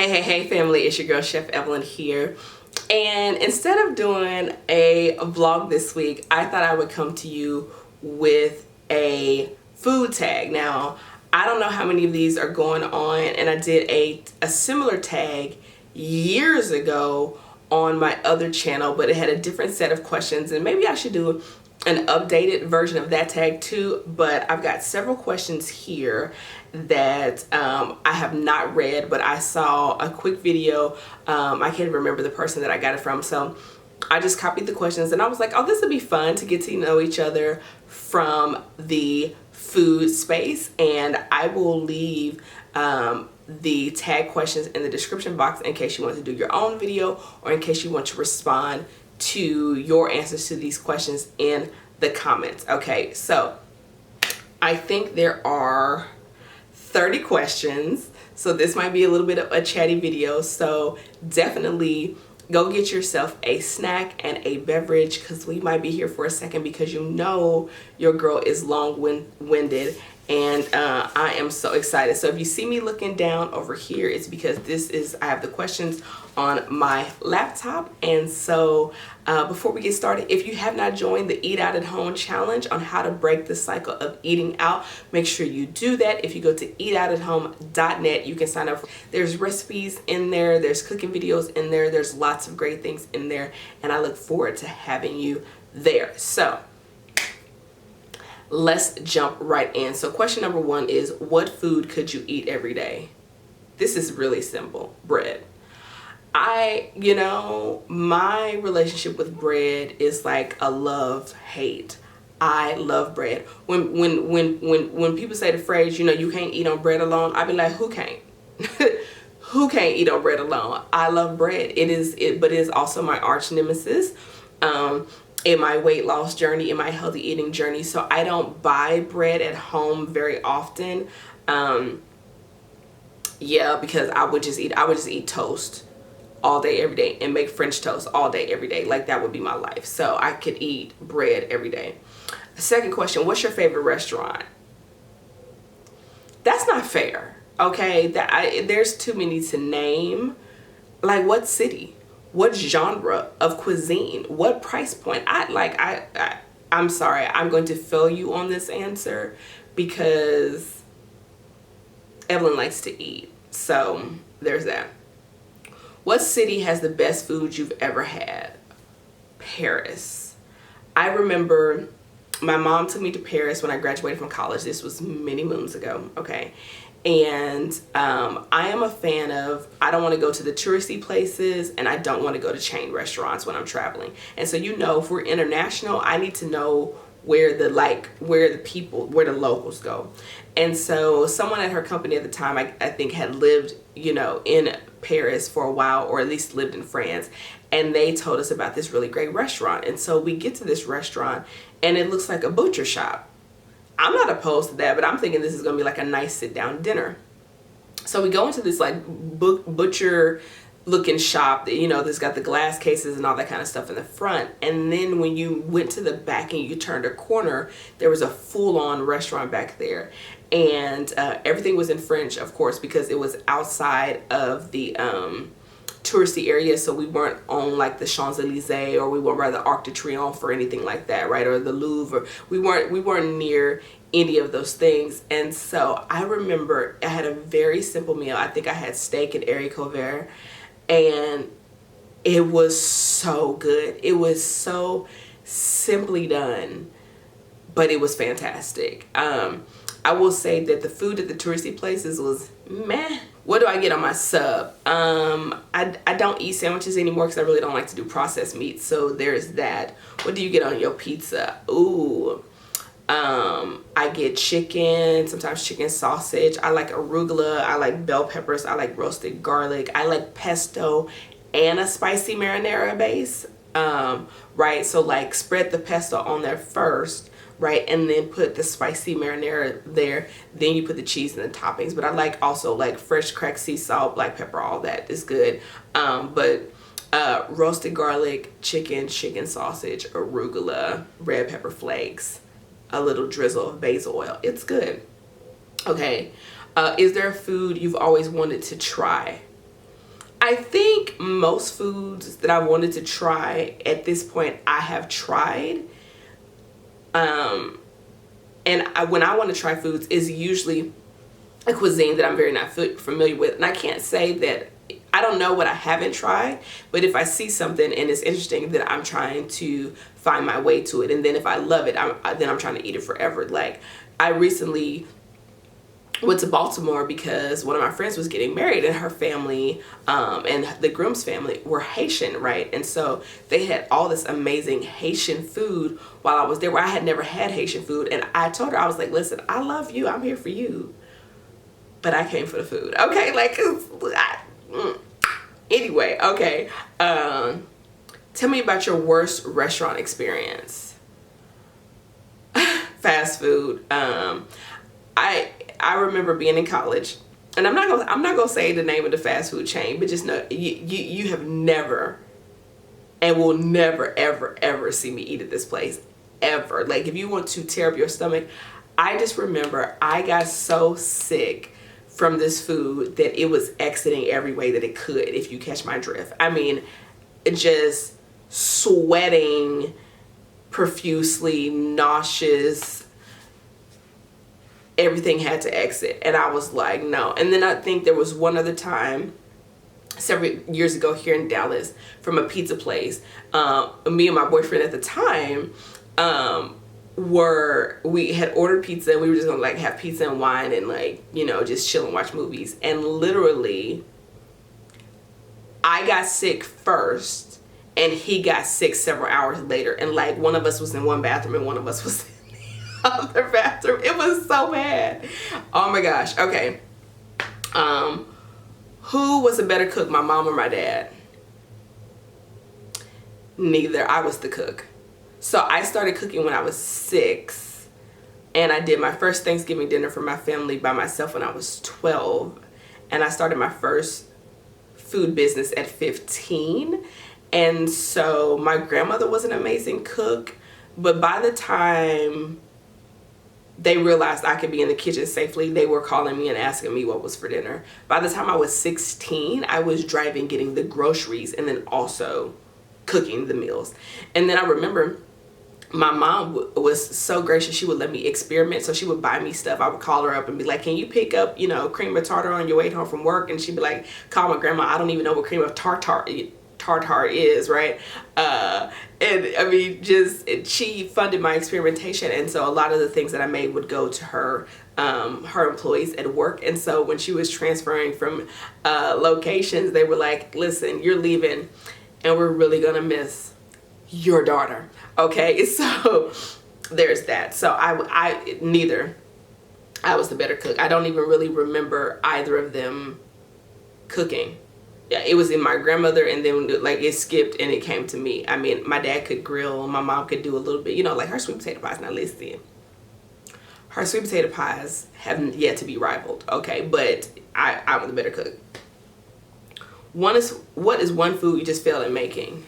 Hey family, it's your girl Chef Evelyn here. And instead of doing a vlog this week, I thought I would come to you with a food tag. Now, I don't know how many of these are going on, and I did a similar tag years ago on my other channel, but it had a different set of questions, and maybe I should do an updated version of that tag too. But I've got several questions here that I have not read, but I saw a quick video. I can't remember the person that I got it from, so I just copied the questions and I was like, oh, this would be fun to get to know each other from the food space. And I will leave the tag questions in the description box in case you want to do your own video or in case you want to respond to your answers to these questions in the comments. Okay, so I think there are 30 questions, so this might be a little bit of a chatty video, so definitely go get yourself a snack and a beverage because we might be here for a second because you know your girl is long-winded and I am so excited. So if you see me looking down over here, it's because I have the questions on my laptop. And so before we get started, if you have not joined the Eat Out at Home challenge on how to break the cycle of eating out, make sure you do that. If you go to eatouatathome.net, you can sign up. There's recipes in there, there's cooking videos in there, there's lots of great things in there, and I look forward to having you there. So let's jump right in. So question number one is, what food could you eat every day? This is really simple. Bread. My relationship with bread is like a love-hate. I love bread. When people say the phrase, you can't eat on bread alone, I be like, who can't? Who can't eat on bread alone? I love bread. But it is also my arch nemesis. In my weight loss journey, in my healthy eating journey. So I don't buy bread at home very often. Because I would just eat toast all day, every day, and make French toast all day, every day. Like that would be my life. So I could eat bread every day. Second question, what's your favorite restaurant? That's not fair. Okay, there's too many to name. Like what city? What genre of cuisine? What price point? I'm sorry, I'm going to fail you on this answer because Evelyn likes to eat. So there's that. What city has the best food you've ever had? Paris. I remember my mom took me to Paris when I graduated from college. This was many moons ago, okay? And I am a fan of, I don't want to go to the touristy places and I don't want to go to chain restaurants when I'm traveling. And so, if we're international, I need to know where the locals go. And so someone at her company at the time, I think had lived, in Paris for a while, or at least lived in France. And they told us about this really great restaurant. And so we get to this restaurant and it looks like a butcher shop. I'm not opposed to that, but I'm thinking this is going to be like a nice sit down dinner. So we go into this like butcher looking shop that, that's got the glass cases and all that kind of stuff in the front. And then when you went to the back and you turned a corner, there was a full-on restaurant back there. And everything was in French, of course, because it was outside of the touristy area. So we weren't on like the Champs-Elysees, or we weren't by the Arc de Triomphe or anything like that, right? Or the Louvre. We weren't near any of those things. And so I remember I had a very simple meal. I think I had steak and haricots verts, and it was so good. It was so simply done, but it was fantastic. I will say that the food at the touristy places was meh. What do I get on my sub? I don't eat sandwiches anymore because I really don't like to do processed meat. So there's that. What do you get on your pizza? Ooh, I get chicken, sometimes chicken sausage. I like arugula. I like bell peppers. I like roasted garlic. I like pesto and a spicy marinara base. Right? So like spread the pesto on there first, right? And then put the spicy marinara there. Then you put the cheese and the toppings. But I like also like fresh cracked sea salt, black pepper, all that is good. But roasted garlic, chicken sausage, arugula, red pepper flakes, a little drizzle of basil oil. It's good. Okay. Is there a food you've always wanted to try? I think most foods that I wanted to try at this point, I have tried. When I want to try foods, is usually a cuisine that I'm very not familiar with. And I can't say that I don't know what I haven't tried, but if I see something and it's interesting, then I'm trying to find my way to it. And then if I love it, then I'm trying to eat it forever. Like, I recently went to Baltimore because one of my friends was getting married, and her family and the groom's family were Haitian, right? And so they had all this amazing Haitian food while I was there, where I had never had Haitian food. And I told her, I was like, listen, I love you, I'm here for you, but I came for the food, okay? Like, anyway, okay. Tell me about your worst restaurant experience. Fast food. I remember being in college, and I'm not gonna say the name of the fast food chain, but just know you have never and will never ever see me eat at this place ever. Like, if you want to tear up your stomach, I just remember I got so sick from this food that it was exiting every way that it could, if you catch my drift. I mean, just sweating profusely, nauseous, everything had to exit. And I was like, no. And then I think there was one other time several years ago here in Dallas from a pizza place. Me and my boyfriend at the time we had ordered pizza, and we were just gonna like have pizza and wine and, like, you know, just chill and watch movies. And literally I got sick first and he got sick several hours later, and like one of us was in one bathroom and one of us was in the other bathroom. It was so bad. Oh my gosh. Okay. Who was a better cook, my mom or my dad? Neither. I was the cook. So I started cooking when I was 6, and I did my first Thanksgiving dinner for my family by myself when I was 12, and I started my first food business at 15. And so my grandmother was an amazing cook, but by the time they realized I could be in the kitchen safely, they were calling me and asking me what was for dinner. By the time I was 16, I was driving, getting the groceries, and then also cooking the meals. And then I remember my mom was so gracious. She would let me experiment. So she would buy me stuff. I would call her up and be like, can you pick up, you know, cream of tartar on your way home from work? And she'd be like, call my grandma, I don't even know what cream of tartar is, right? And I mean, just, she funded my experimentation. And so a lot of the things that I made would go to her employees at work. And so when she was transferring from locations, they were like, listen, you're leaving and we're really gonna miss your daughter. Okay, so there's that. So neither. I was the better cook. I don't even really remember either of them cooking. Yeah, it was in my grandmother, and then like it skipped and it came to me. I mean, my dad could grill, my mom could do a little bit, you know, like her sweet potato pies. Now listen, her sweet potato pies haven't yet to be rivaled, okay, but I'm the better cook. What is one food you just failed at making?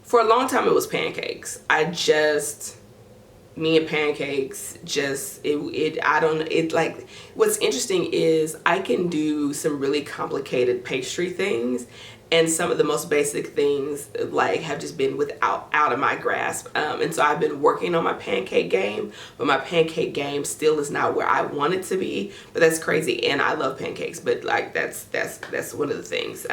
For a long time, it was pancakes. Me and pancakes, like, what's interesting is I can do some really complicated pastry things, and some of the most basic things like have just been out of my grasp. And so I've been working on my pancake game, but my pancake game still is not where I want it to be. But that's crazy, and I love pancakes, but like that's one of the things.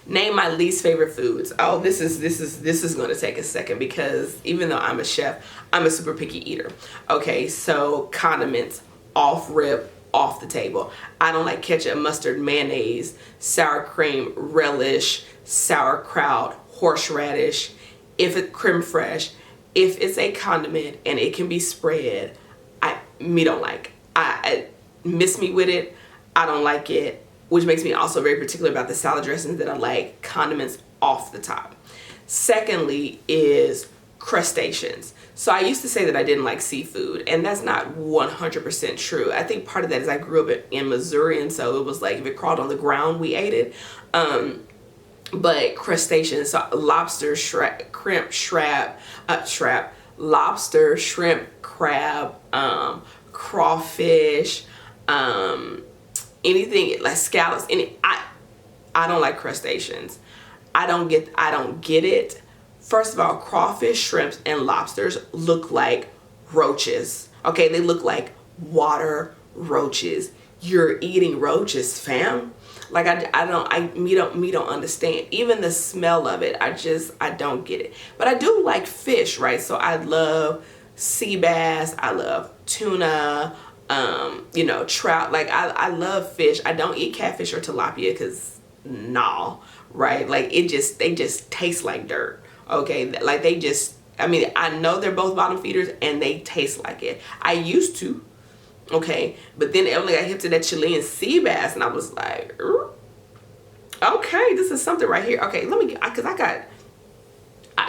Name my least favorite foods. Oh, this is going to take a second, because even though I'm a chef, I'm a super picky eater. Okay, so condiments, off rip, off the table. I don't like ketchup, mustard, mayonnaise, sour cream, relish, sauerkraut, horseradish. If it's creme fraiche, if it's a condiment and it can be spread, don't like. I miss me with it. I don't like it. Which makes me also very particular about the salad dressings that I like condiments off the top. Secondly is crustaceans. So I used to say that I didn't like seafood, and that's not 100% true. I think part of that is I grew up in Missouri, and so it was like if it crawled on the ground, we ate it. But crustaceans, so lobster, lobster, shrimp, crab, crawfish, anything like scallops, I don't like crustaceans. I don't get it. First of all, crawfish, shrimps, and lobsters look like roaches. Okay, they look like water roaches. You're eating roaches, fam. Like me don't understand. Even the smell of it, I don't get it. But I do like fish, right? So I love sea bass, I love tuna, you know, trout. Like I love fish. I don't eat catfish or tilapia because nah, right? Like they just taste like dirt. Okay, like they just, I mean, I know they're both bottom feeders and they taste like it. I used to, okay, but then Evelyn got hip to that Chilean sea bass and I was like, okay, this is something right here. Okay, let me, because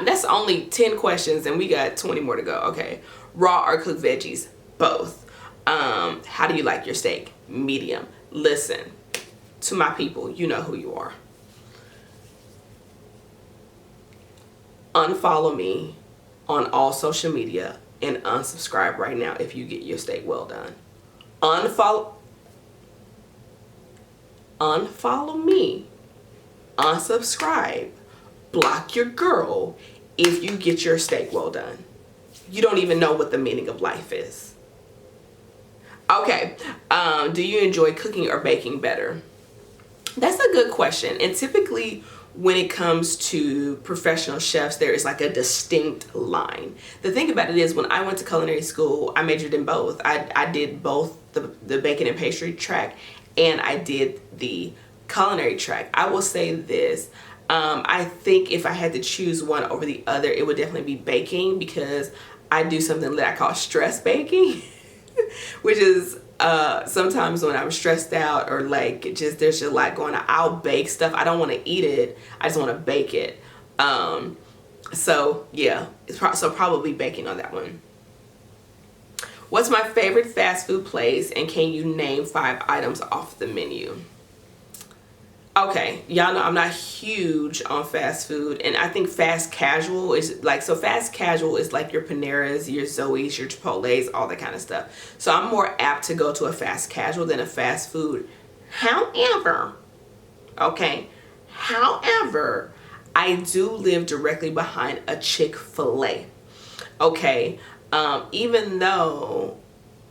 that's only 10 questions and we got 20 more to go. Okay, raw or cooked veggies? Both. How do you like your steak? Medium. Listen, to my people, you know who you are. Unfollow me on all social media and unsubscribe right now if you get your steak well done. Unfollow me, unsubscribe, block your girl if you get your steak well done. You don't even know what the meaning of life is. Okay, do you enjoy cooking or baking better? That's a good question. And typically when it comes to professional chefs, there is like a distinct line. The thing about it is when I went to culinary school, I majored in both. I did both the baking and pastry track and I did the culinary track. I will say this, I think if I had to choose one over the other, it would definitely be baking because I do something that I call stress baking, which is sometimes when I'm stressed out or like just there's just a lot going on, I'll bake stuff. I don't want to eat it. I just want to bake it. So yeah, so probably baking on that one. What's my favorite fast food place and can you name 5 items off the menu? Okay, y'all know I'm not huge on fast food, and I think fast casual is like, so fast casual is like your Paneras, your Zoe's, your Chipotle's, all that kind of stuff. So I'm more apt to go to a fast casual than a fast food. However, I do live directly behind a Chick-fil-A. Okay, even though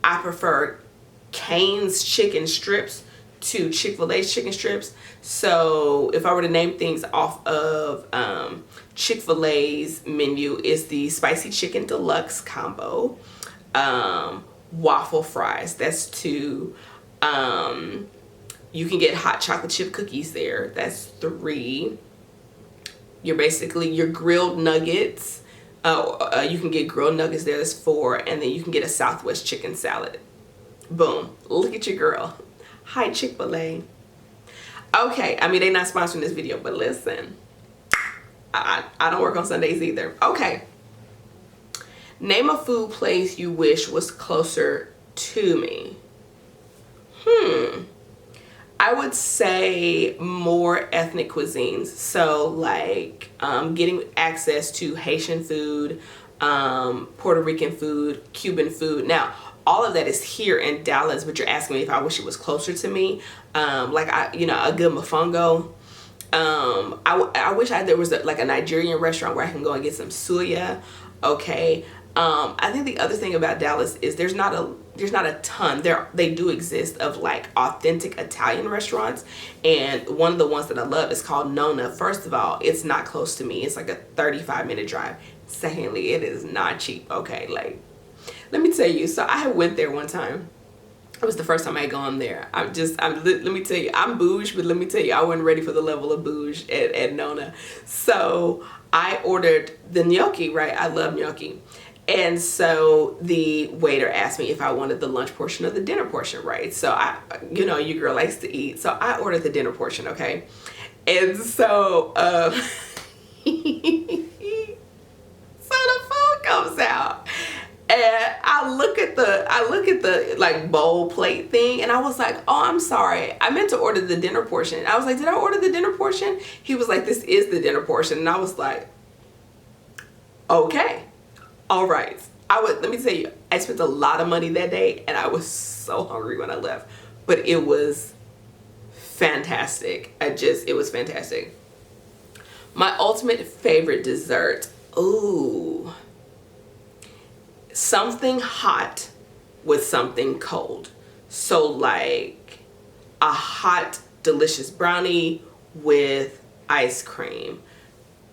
I prefer Cane's chicken strips to Chick-fil-A's chicken strips. So if I were to name things off of Chick-fil-A's menu, is the spicy chicken deluxe combo, waffle fries, that's 2, you can get hot chocolate chip cookies there, that's 3, your grilled nuggets, you can get grilled nuggets there, that's 4, and then you can get a Southwest chicken salad. Boom, look at your girl. Hi, Chick-fil-A. Okay, I mean, they're not sponsoring this video, but listen, I don't work on Sundays either. Okay, name a food place you wish was closer to me. I would say more ethnic cuisines. So like getting access to Haitian food, Puerto Rican food, Cuban food. Now, all of that is here in Dallas, but you're asking me if I wish it was closer to me. Like a good mofongo. I wish there was like a Nigerian restaurant where I can go and get some suya. Okay. I think the other thing about Dallas is there's not a ton. They do exist of like authentic Italian restaurants, and one of the ones that I love is called Nona. First of all, it's not close to me. It's like a 35-minute drive. Secondly, it is not cheap. Okay, like, let me tell you, so I went there one time. It was the first time I had gone there. Let me tell you, I'm bouge, but let me tell you, I wasn't ready for the level of bouge at Nona. So I ordered the gnocchi, right? I love gnocchi. And so the waiter asked me if I wanted the lunch portion or the dinner portion, right? So your girl likes to eat. So I ordered the dinner portion, okay? And so, so the food comes out. And I look at the like bowl plate thing, and I was like, oh, I'm sorry, I meant to order the dinner portion. I was like, did I order the dinner portion? He was like, this is the dinner portion. And I was like, okay, all right. Let me tell you, I spent a lot of money that day and I was so hungry when I left, but it was fantastic. It was fantastic. My ultimate favorite dessert. Ooh. Something hot with something cold. So like a hot, delicious brownie with ice cream.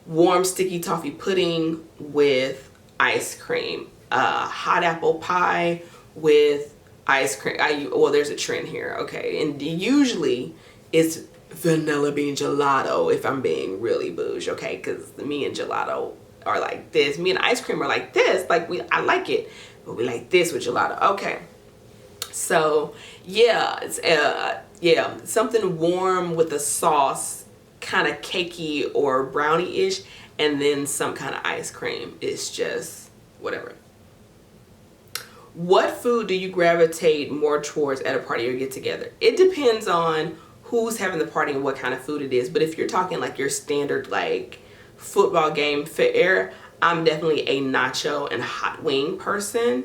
Warm, sticky toffee pudding with ice cream. Hot apple pie with ice cream. Well, there's a trend here, okay? And usually it's vanilla bean gelato if I'm being really bougie, okay? Because me and gelato are like this. Me and ice cream are like this. Like I like it, but we like this with gelato. Okay. So yeah, it's yeah, something warm with a sauce, kind of cakey or brownie-ish, and then some kind of ice cream. It's just whatever. What food do you gravitate more towards at a party or get together? It depends on who's having the party and what kind of food it is. But if you're talking like your standard like football game fare, I'm definitely a nacho and hot wing person.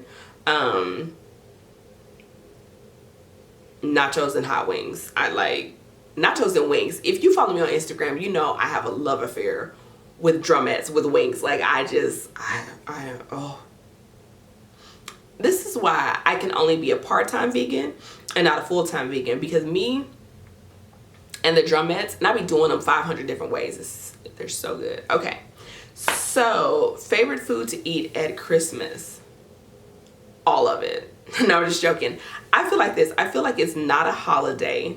Nachos and hot wings. I like nachos and wings. If you follow me on Instagram, you know I have a love affair with drumettes, with wings. Like this is why I can only be a part-time vegan and not a full-time vegan, because me and the drumettes, and I be doing them 500 different ways. They're so good. Okay, so favorite food to eat at Christmas? All of it. No, I'm just joking. I feel like this. I feel like it's not a holiday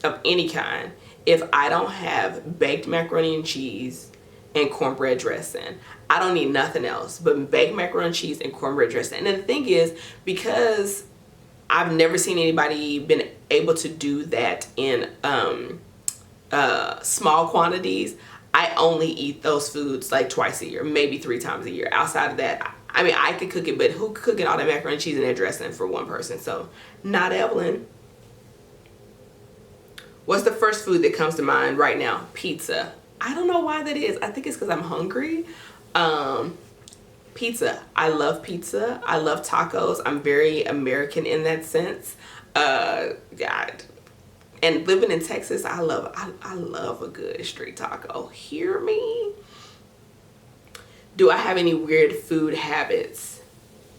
of any kind if I don't have baked macaroni and cheese and cornbread dressing. I don't need nothing else but baked macaroni and cheese and cornbread dressing. And the thing is, because I've never seen anybody been able to do that in small quantities, I only eat those foods like twice a year, maybe 3 times a year. Outside of that, I mean, I could cook it, but who could cook it all that macaroni and cheese and that dressing for one person? So, not Evelyn. What's the first food that comes to mind right now? Pizza. I don't know why that is. I think it's because I'm hungry. Pizza. I love pizza. I love tacos. I'm very American in that sense. God. And living in Texas, I love a good street taco. Hear me? Do I have any weird food habits?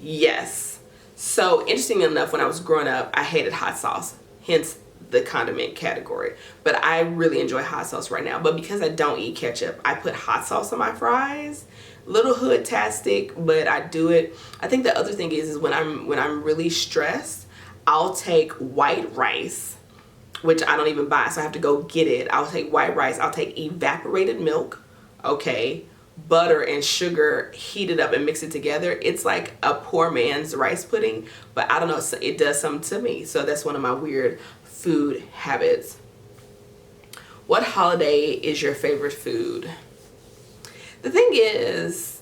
Yes. So interesting enough, when I was growing up, I hated hot sauce, hence the condiment category. But I really enjoy hot sauce right now. But because I don't eat ketchup, I put hot sauce on my fries. Little hood-tastic, but I do it. I think the other thing is when I'm really stressed, I'll take white rice, which I don't even buy, so I have to go get it. I'll take white rice. I'll take evaporated milk, okay, butter and sugar, heat it up and mix it together. It's like a poor man's rice pudding, but I don't know, it does something to me. So that's one of my weird food habits. What holiday is your favorite food? The thing is,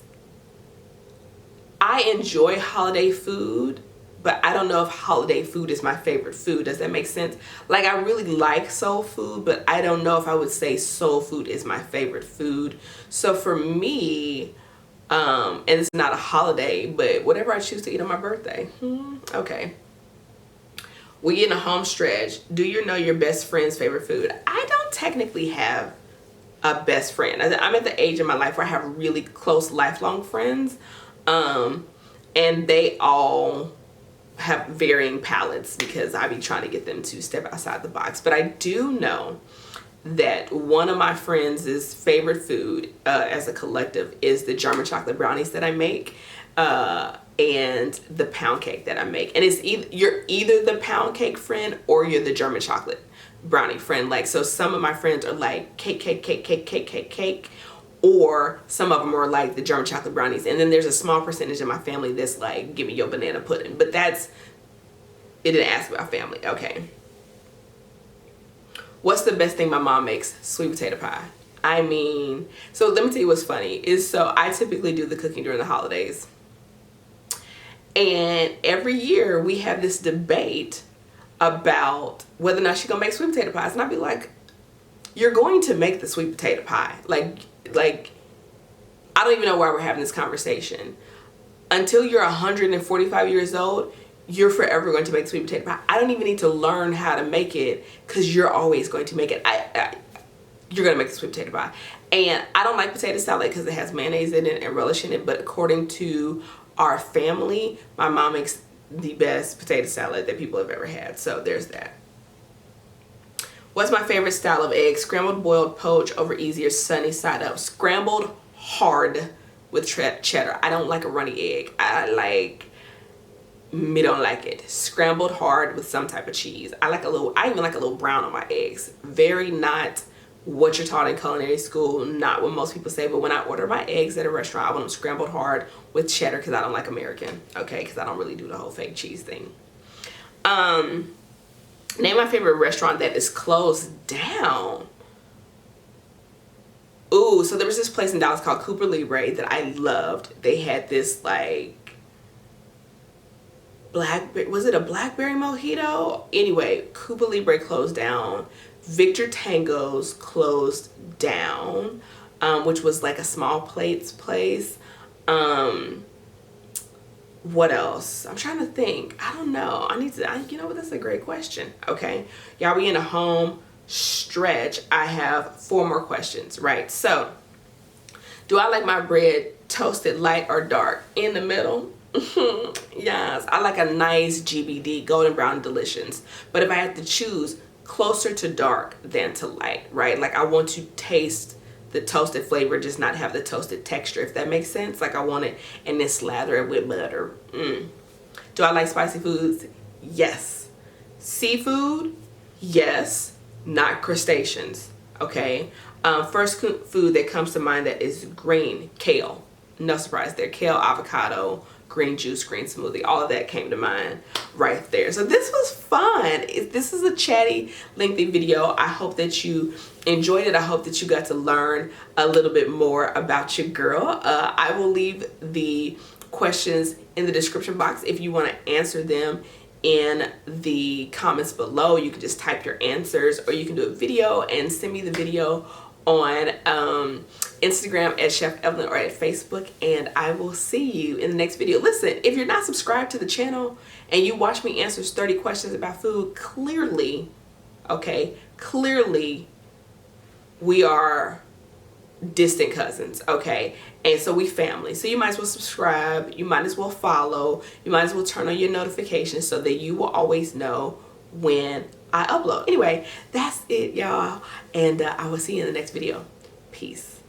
I enjoy holiday food, but I don't know if holiday food is my favorite food. Does that make sense? Like, I really like soul food, but I don't know if I would say soul food is my favorite food. So for me, and it's not a holiday, but whatever I choose to eat on my birthday. Okay. We get in a home stretch. Do you know your best friend's favorite food? I don't technically have a best friend. I'm at the age in my life where I have really close lifelong friends, and they all have varying palates because I be trying to get them to step outside the box. But I do know that one of my friends' favorite food as a collective is the German chocolate brownies that I make, and the pound cake that I make. And it's you're either the pound cake friend or you're the German chocolate brownie friend. Like, so some of my friends are like cake, or some of them are like the German chocolate brownies. And then there's a small percentage of my family that's like, give me your banana pudding. But it didn't ask about family. Okay. What's the best thing my mom makes? Sweet potato pie. I mean, so let me tell you what's funny is, so I typically do the cooking during the holidays. And every year we have this debate about whether or not she's gonna make sweet potato pies. And I'd be like, you're going to make the sweet potato pie. Like, I don't even know why we're having this conversation. Until you're 145 years old, you're forever going to make sweet potato pie. I don't even need to learn how to make it because you're always going to make it. You're going to make the sweet potato pie. And I don't like potato salad because it has mayonnaise in it and relish in it. But according to our family, my mom makes the best potato salad that people have ever had. So there's that. What's my favorite style of egg? Scrambled, boiled, poached, over easy, or sunny side up. Scrambled hard with cheddar. I don't like a runny egg. Me don't like it. Scrambled hard with some type of cheese. I even like a little brown on my eggs. Very not what you're taught in culinary school, not what most people say, but when I order my eggs at a restaurant, I want them scrambled hard with cheddar because I don't like American, okay? Because I don't really do the whole fake cheese thing. Name my favorite restaurant that is closed down. Ooh, so there was this place in Dallas called Cooper Libre that I loved. They had this like was it a blackberry mojito? Anyway, Cooper Libre closed down. Victor Tango's closed down, which was like a small plates place. What else? I'm trying to think. I don't know. You know what? That's a great question. Okay. Y'all, we in a home stretch. I have 4 more questions, right? So, do I like my bread toasted light or dark? In the middle? Yes. I like a nice GBD, golden brown delicious. But if I had to choose, closer to dark than to light, right? Like I want to taste the toasted flavor, just not have the toasted texture, if that makes sense. Like I want it and then slather it with butter. Do I like spicy foods? Yes. Seafood? Yes. Not crustaceans, okay? First food that comes to mind that is green, kale. No surprise there. Kale, avocado, green juice, green smoothie, all of that came to mind right there. So this was fun. This is a chatty, lengthy video. I hope that you enjoyed it. I hope that you got to learn a little bit more about your girl. I will leave the questions in the description box if you want to answer them in the comments below. You can just type your answers, or you can do a video and send me the video on Instagram at Chef Evelyn or at Facebook, and I will see you in the next video. Listen, if you're not subscribed to the channel and you watch me answer 30 questions about food, clearly, okay, clearly we are distant cousins, okay? And so we family. So you might as well subscribe, you might as well follow, you might as well turn on your notifications so that you will always know when I upload. Anyway, that's it, y'all, and I will see you in the next video. Peace.